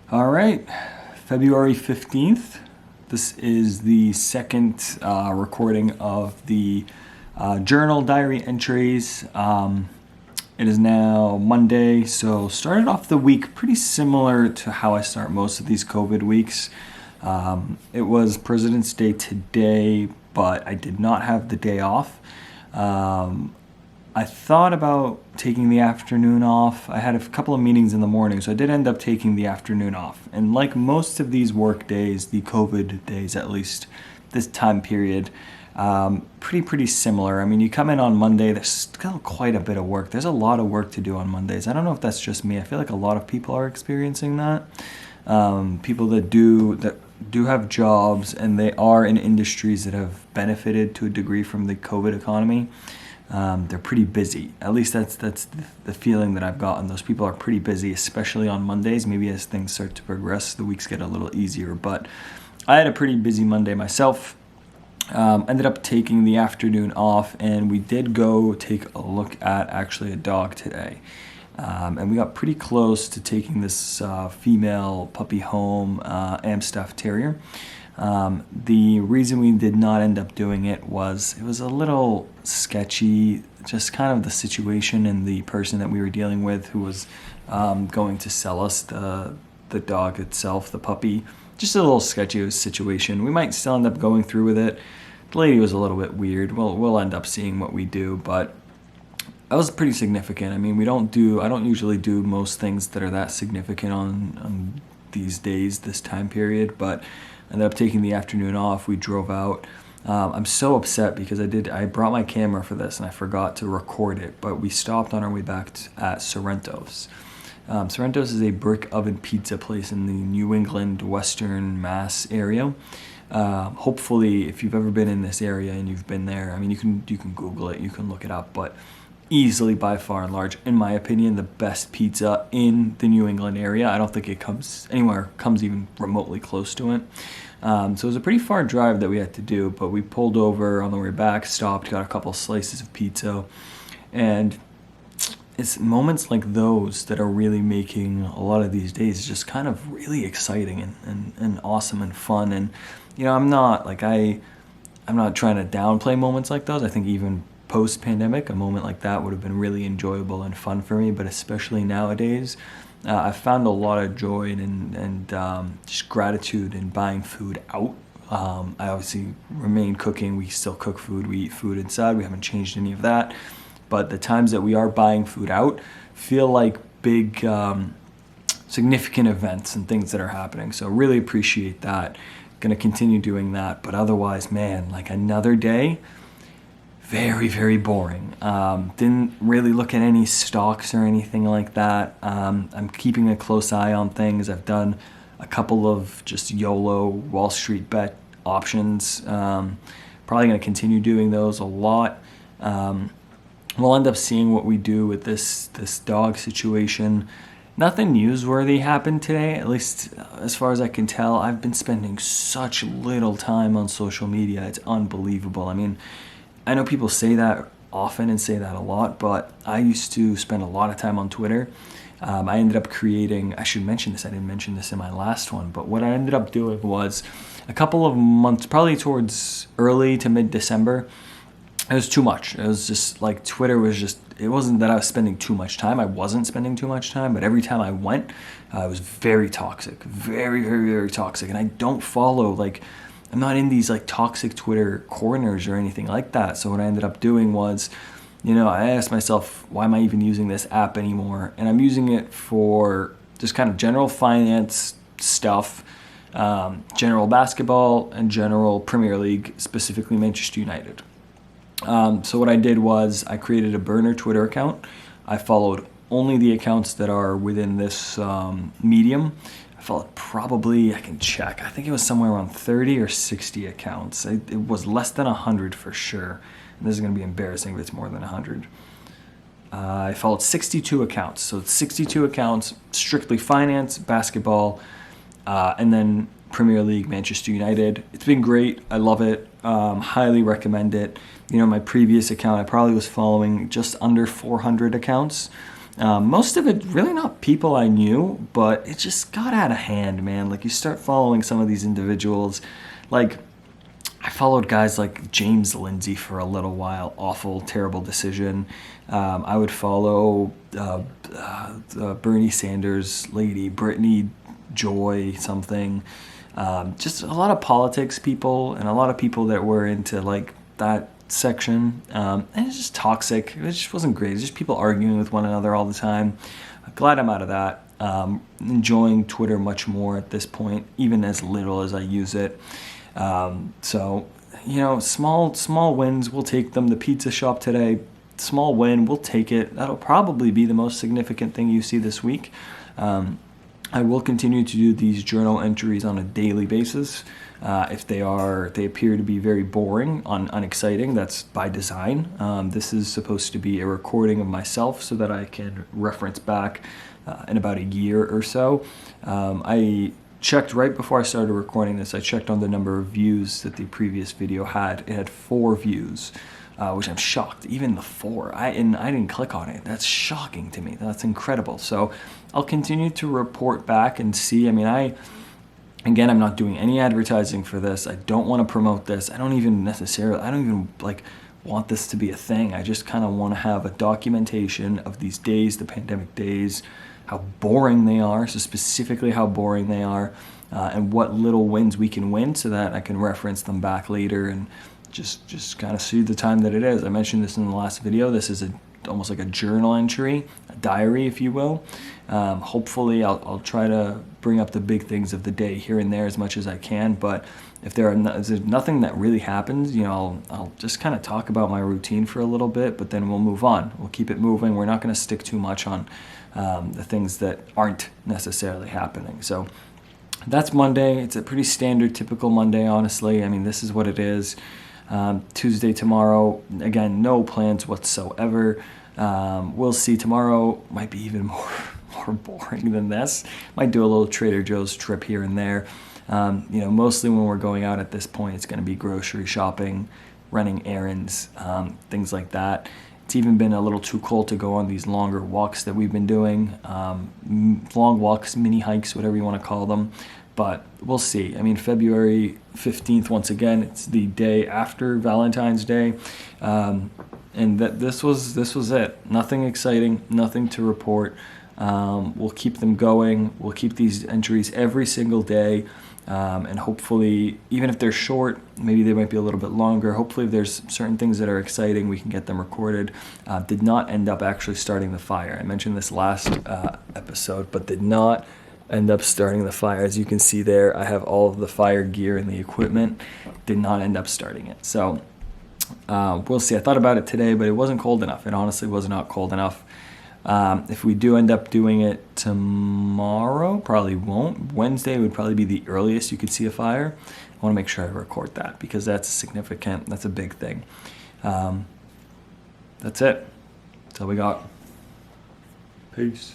All right, February 15th. This is the second recording of the journal diary entries. It is now Monday, so started off the week pretty similar to how I start most of these COVID weeks. It was President's Day today, but I did not have the day off. I thought about taking the afternoon off. I had a couple of meetings in the morning, so I did end up taking the afternoon off. And like most of these work days, the COVID days at least, this time period, pretty similar. I mean, you come in on Monday, there's still quite a bit of work. There's a lot of work to do on Mondays. I don't know if that's just me. I feel like a lot of people are experiencing that. People that do have jobs and they are in industries that have benefited to a degree from the COVID economy. They're pretty busy. At least that's the feeling that I've gotten. Those people are pretty busy, especially on Mondays. Maybe as things start to progress, the weeks get a little easier. But I had a pretty busy Monday myself. Ended up taking the afternoon off, and we did go take a look at actually a dog today. And we got pretty close to taking this female puppy home, Amstaff Terrier. The reason we did not end up doing it was a little sketchy, just kind of the situation and the person that we were dealing with who was going to sell us the dog itself, the puppy. Just a little sketchy situation. We might still end up going through with it. The lady was a little bit weird. We'll end up seeing what we do, but that was pretty significant. I mean, I don't usually do most things that are that significant on these days, this time period, but ended up taking the afternoon off. We drove out. I'm so upset because I brought my camera for this and I forgot to record it, but we stopped on our way back at Sorrento's. Sorrento's is a brick oven pizza place in the New England, Western Mass area. Hopefully, if you've ever been in this area and you've been there, I mean, you can Google it, you can look it up, but easily by far and large, in my opinion, the best pizza in the New England area. I don't think it comes even remotely close to it. So it was a pretty far drive that we had to do, but we pulled over on the way back, stopped, got a couple slices of pizza, and it's moments like those that are really making a lot of these days just kind of really exciting and awesome and fun. And I'm not trying to downplay moments like those. I think even post-pandemic, a moment like that would have been really enjoyable and fun for me, but especially nowadays, I've found a lot of joy and just gratitude in buying food out. I obviously remain cooking. We still cook food. We eat food inside. We haven't changed any of that. But the times that we are buying food out feel like big, significant events and things that are happening. So really appreciate that. Going to continue doing that. But otherwise, man, like another day, very, very boring. Didn't really look at any stocks or anything like that. I'm keeping a close eye on things. I've done a couple of just YOLO Wall Street bet options. Probably going to continue doing those a lot. We'll end up seeing what we do with this dog situation. Nothing newsworthy happened today, at least as far as I can tell. I've been spending such little time on social media. It's unbelievable. I mean, I know people say that often and say that a lot, but I used to spend a lot of time on Twitter. I ended up creating, I should mention this, I didn't mention this in my last one, but what I ended up doing was a couple of months, probably towards early to mid-December, it was too much. It was just like Twitter was just, it wasn't that I was spending too much time. I wasn't spending too much time, but every time I went, it was very toxic, very, very, very toxic. And I don't follow, I'm not in these toxic Twitter corners or anything like that. So what I ended up doing was, I asked myself, why am I even using this app anymore? And I'm using it for just kind of general finance stuff, general basketball and general Premier League, specifically Manchester United. So what I did was I created a burner Twitter account. I followed only the accounts that are within this medium. I followed probably, I can check, I think it was somewhere around 30 or 60 accounts. It was less than 100 for sure. And this is going to be embarrassing if it's more than 100. I followed 62 accounts. So it's 62 accounts, strictly finance, basketball, and then Premier League, Manchester United. It's been great. I love it. Highly recommend it. My previous account, I probably was following just under 400 accounts. Most of it really not people I knew, but it just got out of hand, man. Like, you start following some of these individuals, like I followed guys like James Lindsay for a little while. Awful, terrible decision. I would follow Bernie Sanders lady, Brittany Joy something. Just a lot of politics people and a lot of people that were into like that section. And it's just toxic. It just wasn't great. It's just people arguing with one another all the time. Glad I'm out of that. Enjoying Twitter much more at this point, even as little as I use it. So, you know, small wins, we'll take them. The pizza shop today, small win, we'll take it. That'll probably be the most significant thing you see this week. I will continue to do these journal entries on a daily basis. If they appear to be very boring, unexciting, that's by design. This is supposed to be a recording of myself so that I can reference back in about a year or so. I checked right before I started recording this. I checked on the number of views that the previous video had. It had 4 views, which I'm shocked. Even the 4. I didn't click on it. That's shocking to me. That's incredible. So I'll continue to report back and see. I mean, I'm not doing any advertising for this. I don't want to promote this. I don't even like want this to be a thing. I just kind of want to have a documentation of these days, the pandemic days, how boring they are, so specifically how boring they are, and what little wins we can win so that I can reference them back later and just kind of see the time that it is. I mentioned this in the last video. This is almost like a journal entry, a diary, if you will. Hopefully I'll try to bring up the big things of the day here and there as much as I can, but if there's nothing that really happens, you know, I'll just kind of talk about my routine for a little bit, but then we'll move on. We'll keep it moving. We're not going to stick too much on the things that aren't necessarily happening. So that's Monday. It's a pretty standard, typical Monday, honestly. I mean, this is what it is. Tuesday tomorrow, again, no plans whatsoever. We'll see. Tomorrow might be even more boring than this. Might do a little Trader Joe's trip here and there. You know, mostly when we're going out at this point, it's going to be grocery shopping, running errands, things like that. It's even been a little too cold to go on these longer walks that we've been doing. Long walks, mini hikes, whatever you want to call them. But we'll see. I mean, February 15th, once again, it's the day after Valentine's Day. And this was it. Nothing exciting, nothing to report. We'll keep them going. We'll keep these entries every single day. And hopefully, even if they're short, maybe they might be a little bit longer. Hopefully, if there's certain things that are exciting, we can get them recorded. Did not end up actually starting the fire. I mentioned this last episode, but did not end up starting the fire. As you can see there, I have all of the fire gear and the equipment. Did not end up starting it. So we'll see. I thought about it today, but it wasn't cold enough. It honestly was not cold enough. If we do end up doing it tomorrow, probably won't. Wednesday would probably be the earliest you could see a fire. I want to make sure I record that because that's significant. That's a big thing. That's it. That's all we got. Peace.